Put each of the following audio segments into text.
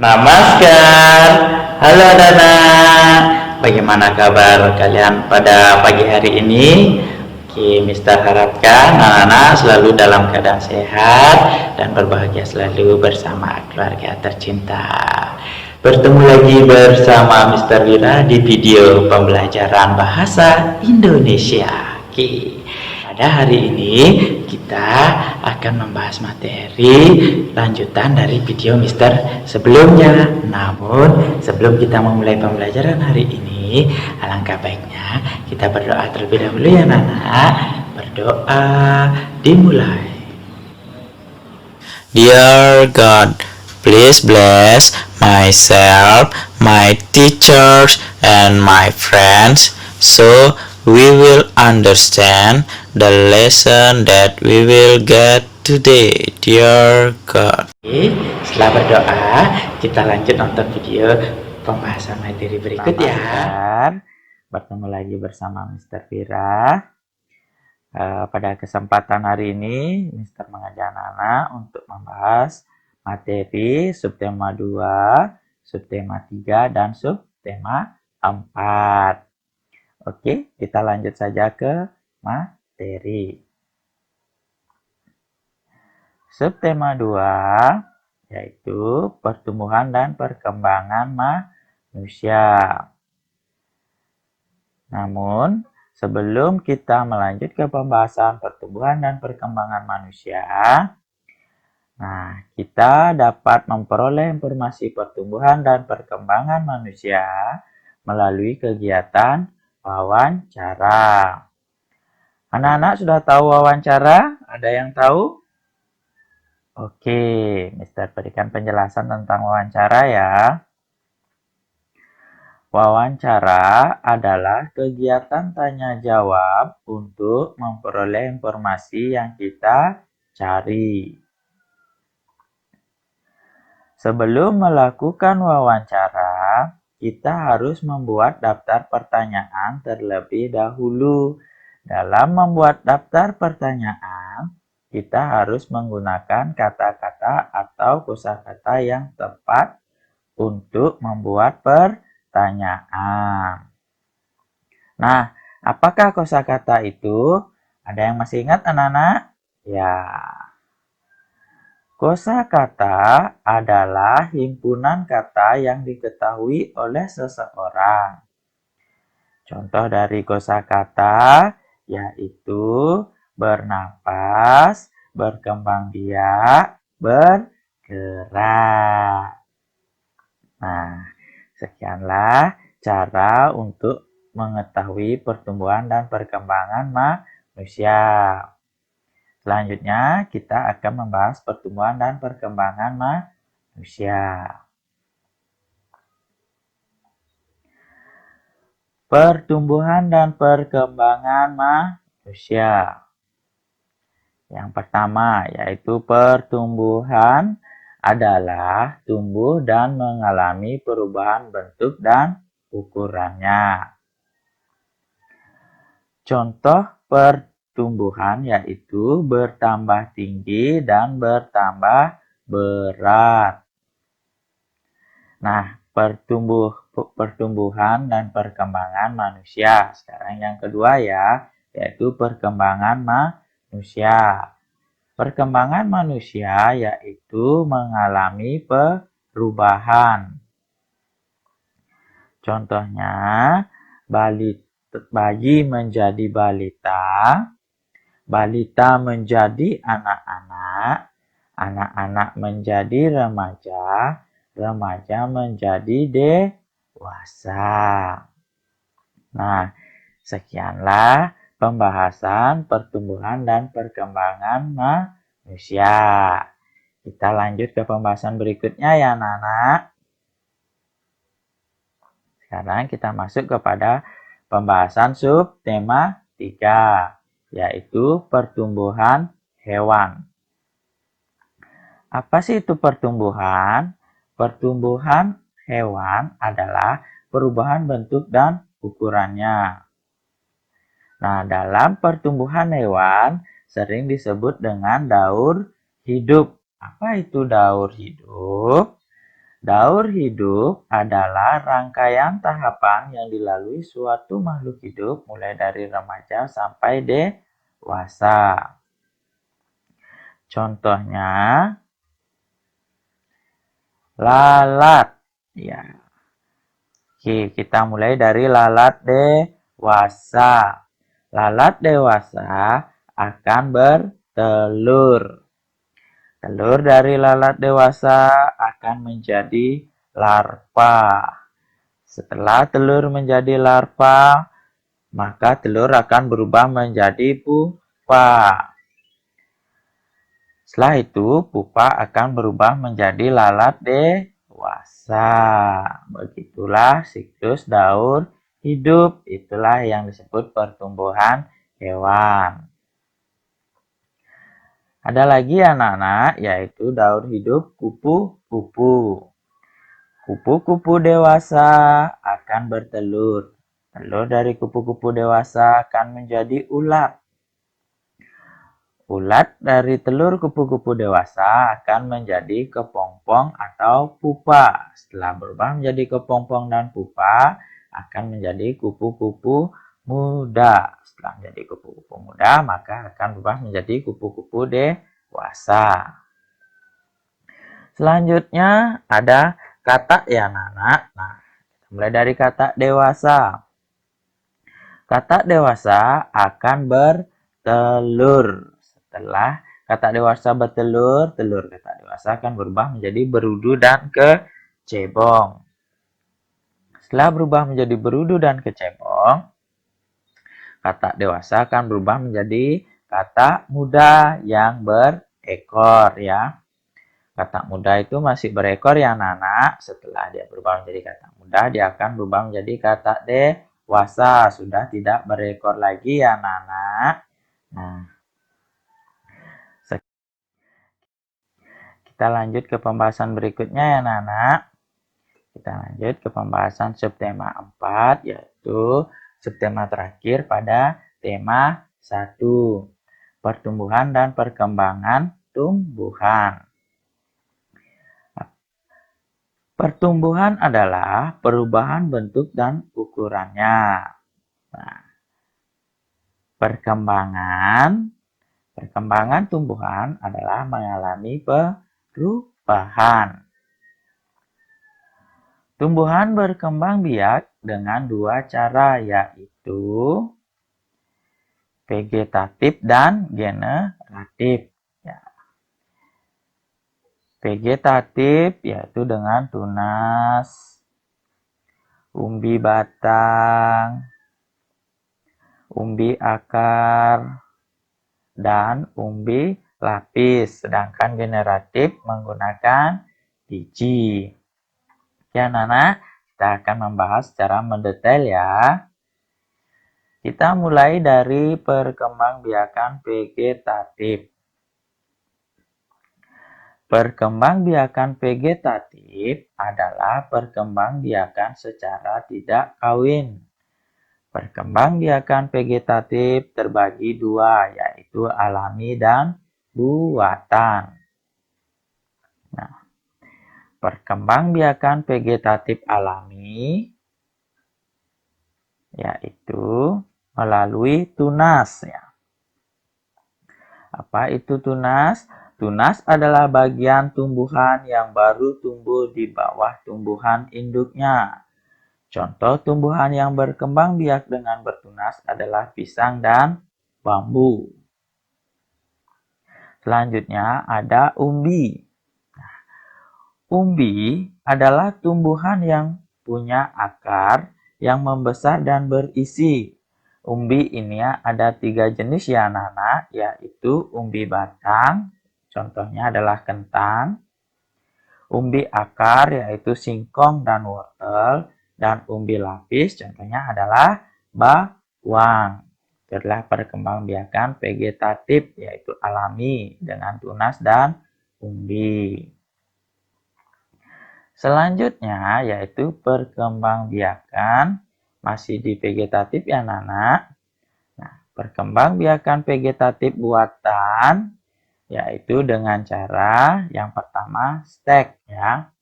Namaskar. Halo anak-anak. Bagaimana kabar kalian pada pagi hari ini? Oke, Mister harapkan anak-anak selalu dalam keadaan sehat dan berbahagia selalu bersama keluarga tercinta. Bertemu lagi bersama Mister Wira di video pembelajaran bahasa Indonesia. Oke. Pada hari ini kita akan membahas materi lanjutan dari video Mister sebelumnya. Namun sebelum kita memulai pembelajaran hari ini, alangkah baiknya kita berdoa terlebih dahulu ya anak-anak. Berdoa dimulai. Dear God, please bless myself, my teachers, and my friends so we will understand the lesson that we will get today, dear God. Oke, setelah berdoa, kita lanjut nonton video pembahasan materi berikut ya. Bertemu lagi bersama Mister Vira. Pada kesempatan hari ini, Mister mengajak anak-anak untuk membahas materi subtema 2, subtema 3, dan subtema 4. Oke, kita lanjut saja ke materi. Subtema 2 yaitu pertumbuhan dan perkembangan manusia. Namun, sebelum kita melanjut ke pembahasan pertumbuhan dan perkembangan manusia, kita dapat memperoleh informasi pertumbuhan dan perkembangan manusia melalui kegiatan wawancara. Anak-anak sudah tahu wawancara? Ada yang tahu? Oke, Mister berikan penjelasan tentang wawancara ya. Wawancara adalah kegiatan tanya jawab untuk memperoleh informasi yang kita cari. Sebelum melakukan wawancara, kita harus membuat daftar pertanyaan terlebih dahulu. Dalam membuat daftar pertanyaan, kita harus menggunakan kata-kata atau kosakata yang tepat untuk membuat pertanyaan. Nah, apakah kosakata itu? Ada yang masih ingat anak-anak? Ya. Kosakata adalah himpunan kata yang diketahui oleh seseorang. Contoh dari kosakata yaitu bernapas, berkembang biak, bergerak. Nah, sekianlah cara untuk mengetahui pertumbuhan dan perkembangan manusia. Selanjutnya, kita akan membahas pertumbuhan dan perkembangan manusia. Pertumbuhan dan perkembangan manusia. Yang pertama yaitu pertumbuhan adalah tumbuh dan mengalami perubahan bentuk dan ukurannya. Contoh pertumbuhan yaitu bertambah tinggi dan bertambah berat. Nah, pertumbuhan dan perkembangan manusia. Sekarang yang kedua ya, yaitu perkembangan manusia. Perkembangan manusia yaitu mengalami perubahan. Contohnya, bayi menjadi balita, balita menjadi anak-anak, anak-anak menjadi remaja, remaja menjadi dewasa. Nah, sekianlah pembahasan pertumbuhan dan perkembangan manusia. Kita lanjut ke pembahasan berikutnya ya anak-anak. Sekarang kita masuk kepada pembahasan subtema 3, yaitu pertumbuhan hewan. Apa sih itu pertumbuhan? Pertumbuhan hewan adalah perubahan bentuk dan ukurannya. Nah, dalam pertumbuhan hewan sering disebut dengan daur hidup. Apa itu daur hidup? Daur hidup adalah rangkaian tahapan yang dilalui suatu makhluk hidup mulai dari remaja sampai dewasa. Contohnya, lalat. Ya. Oke, kita mulai dari lalat dewasa. Lalat dewasa akan bertelur. Telur dari lalat dewasa akan menjadi larva. Setelah telur menjadi larva, maka telur akan berubah menjadi pupa. Setelah itu, pupa akan berubah menjadi lalat dewasa. Begitulah siklus daur hidup. Itulah yang disebut pertumbuhan hewan. Ada lagi anak-anak, yaitu daur hidup kupu-kupu. Kupu-kupu dewasa akan bertelur. Telur dari kupu-kupu dewasa akan menjadi ulat. Ulat dari telur kupu-kupu dewasa akan menjadi kepompong atau pupa. Setelah berubah menjadi kepompong dan pupa, akan menjadi kupu-kupu muda. Setelah menjadi kupu-kupu muda, maka akan berubah menjadi kupu-kupu dewasa. Selanjutnya ada kata ya anak-anak. Nah, mulai dari kata dewasa. Kata dewasa akan bertelur. Setelah kata dewasa bertelur, telur kata dewasa akan berubah menjadi berudu dan kecebong. Setelah berubah menjadi berudu dan kecebong, kata dewasa akan berubah menjadi kata muda yang berekor ya. Kata muda itu masih berekor ya anak-anak. Setelah dia berubah menjadi kata muda, dia akan berubah menjadi kata dewasa. Sudah tidak berekor lagi ya anak-anak. Nah, kita lanjut ke pembahasan berikutnya ya anak-anak. Kita lanjut ke pembahasan subtema 4, yaitu subtema terakhir pada tema 1. Pertumbuhan dan perkembangan tumbuhan. Pertumbuhan adalah perubahan bentuk dan ukurannya. Nah, perkembangan tumbuhan adalah mengalami perubahan. Tumbuhan berkembang biak dengan dua cara, yaitu vegetatif dan generatif. Ya. Vegetatif yaitu dengan tunas, umbi batang, umbi akar, dan umbi lapis. Sedangkan generatif menggunakan biji. Ya, Nana, kita akan membahas secara mendetail ya. Kita mulai dari perkembangbiakan vegetatif. Perkembangbiakan vegetatif adalah perkembangbiakan secara tidak kawin. Perkembangbiakan vegetatif terbagi dua, yaitu alami dan buatan. Nah, perkembangbiakan vegetatif alami yaitu melalui tunas ya. Apa itu tunas? Tunas adalah bagian tumbuhan yang baru tumbuh di bawah tumbuhan induknya. Contoh tumbuhan yang berkembang biak dengan bertunas adalah pisang dan bambu. Selanjutnya ada umbi. Umbi adalah tumbuhan yang punya akar yang membesar dan berisi. Umbi ini ada 3 jenis ya anak-anak, yaitu umbi batang, contohnya adalah kentang, umbi akar yaitu singkong dan wortel, dan umbi lapis contohnya adalah bawang. Itulah perkembangbiakan vegetatif yaitu alami dengan tunas dan umbi. Selanjutnya yaitu perkembangbiakan masih di vegetatif ya anak-anak. Nah, perkembangbiakan vegetatif buatan yaitu dengan cara yang pertama stek ya.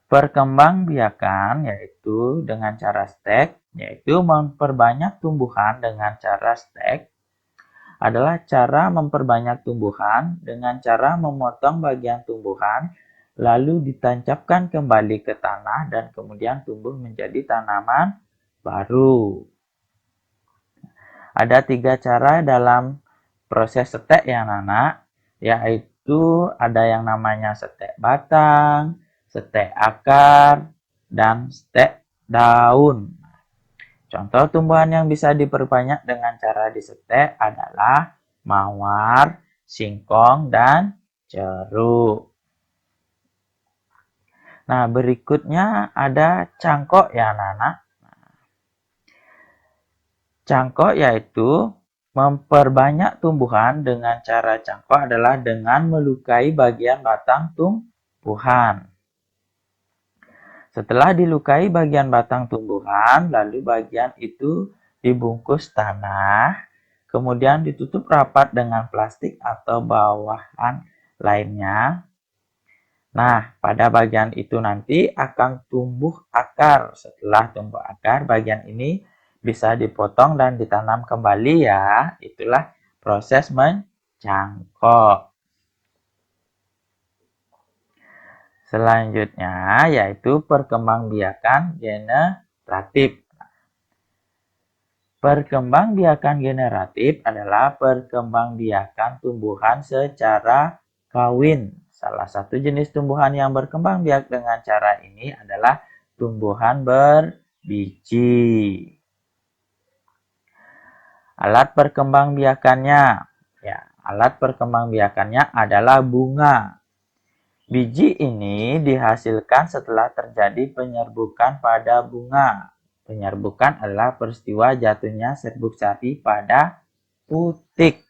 Perkembangbiakan yaitu dengan cara stek, yaitu memperbanyak tumbuhan dengan cara stek adalah cara memperbanyak tumbuhan dengan cara memotong bagian tumbuhan lalu ditancapkan kembali ke tanah dan kemudian tumbuh menjadi tanaman baru. Ada 3 cara dalam proses setek ya anak-anak, yaitu ada yang namanya setek batang, setek akar, dan setek daun. Contoh tumbuhan yang bisa diperbanyak dengan cara disetek adalah mawar, singkong, dan jeruk. Nah, berikutnya ada cangkok ya anak-anak. Cangkok yaitu memperbanyak tumbuhan dengan cara cangkok adalah dengan melukai bagian batang tumbuhan. Setelah dilukai bagian batang tumbuhan, lalu bagian itu dibungkus tanah, kemudian ditutup rapat dengan plastik atau bawahan lainnya. Nah, pada bagian itu nanti akan tumbuh akar. Setelah tumbuh akar, bagian ini bisa dipotong dan ditanam kembali ya. Itulah proses mencangkok. Selanjutnya yaitu perkembangbiakan generatif. Perkembangbiakan generatif adalah perkembangbiakan tumbuhan secara kawin. Salah satu jenis tumbuhan yang berkembang biak dengan cara ini adalah tumbuhan berbiji. Alat perkembangbiakannya, alat perkembangbiakannya adalah bunga. Biji ini dihasilkan setelah terjadi penyerbukan pada bunga. Penyerbukan adalah peristiwa jatuhnya serbuk sari pada putik.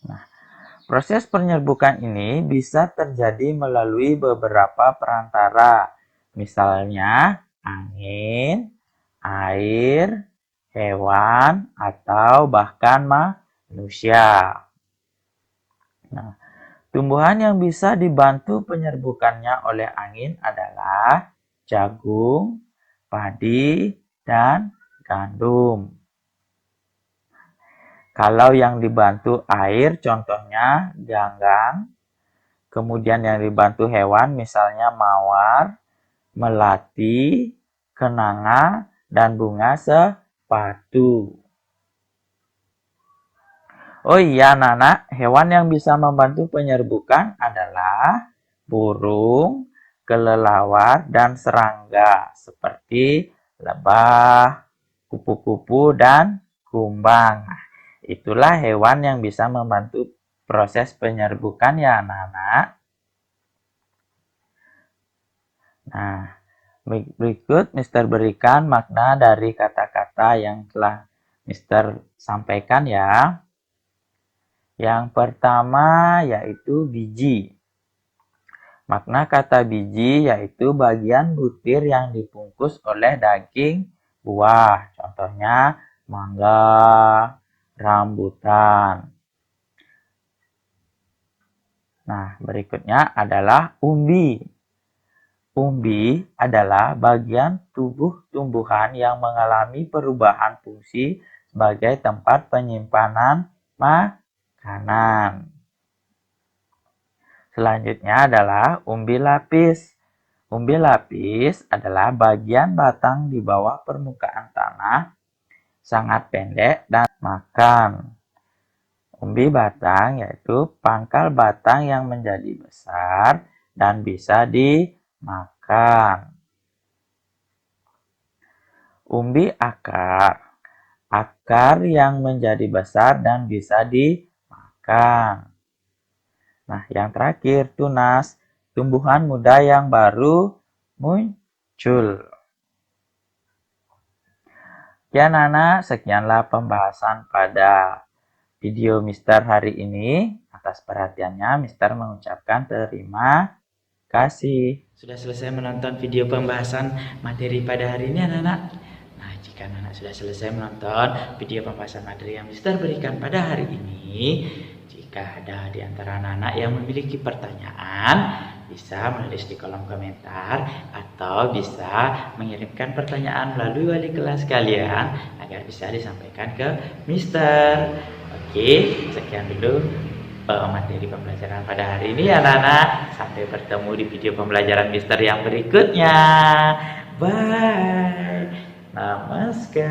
Nah, proses penyerbukan ini bisa terjadi melalui beberapa perantara, misalnya angin, air, hewan, atau bahkan manusia. Nah, tumbuhan yang bisa dibantu penyerbukannya oleh angin adalah jagung, padi, dan gandum. Kalau yang dibantu air, contohnya ganggang. Kemudian yang dibantu hewan, misalnya mawar, melati, kenanga, dan bunga sepatu. Oh iya, anak-anak, hewan yang bisa membantu penyerbukan adalah burung, kelelawar, dan serangga seperti lebah, kupu-kupu, dan kumbang. Nah, itulah hewan yang bisa membantu proses penyerbukan ya anak-anak. Nah, berikut Mister berikan makna dari kata-kata yang telah Mister sampaikan ya. Yang pertama yaitu biji. Makna kata biji yaitu bagian butir yang dibungkus oleh daging buah. Contohnya mangga, rambutan. Nah, berikutnya adalah umbi. Umbi adalah bagian tubuh tumbuhan yang mengalami perubahan fungsi sebagai tempat penyimpanan makanan. Selanjutnya adalah umbi lapis. Umbi lapis adalah bagian batang di bawah permukaan tanah, sangat pendek dan makan. Umbi batang yaitu pangkal batang yang menjadi besar dan bisa dimakan. Umbi akar. Akar yang menjadi besar dan bisa dimakan. Nah, yang terakhir tunas, tumbuhan muda yang baru muncul. Ya Nana, sekianlah pembahasan pada video Mister hari ini. Atas perhatiannya, Mister mengucapkan terima kasih. Sudah selesai menonton video pembahasan materi pada hari ini anak-anak. Nah, jika anak-anak sudah selesai menonton video pembahasan materi yang Mister berikan pada hari ini, jika ada di antara anak-anak yang memiliki pertanyaan, bisa menulis di kolom komentar atau bisa mengirimkan pertanyaan melalui wali kelas kalian agar bisa disampaikan ke Mister. Oke, sekian dulu materi pembelajaran pada hari ini anak-anak. Sampai bertemu di video pembelajaran Mister yang berikutnya. Bye. Namaskar.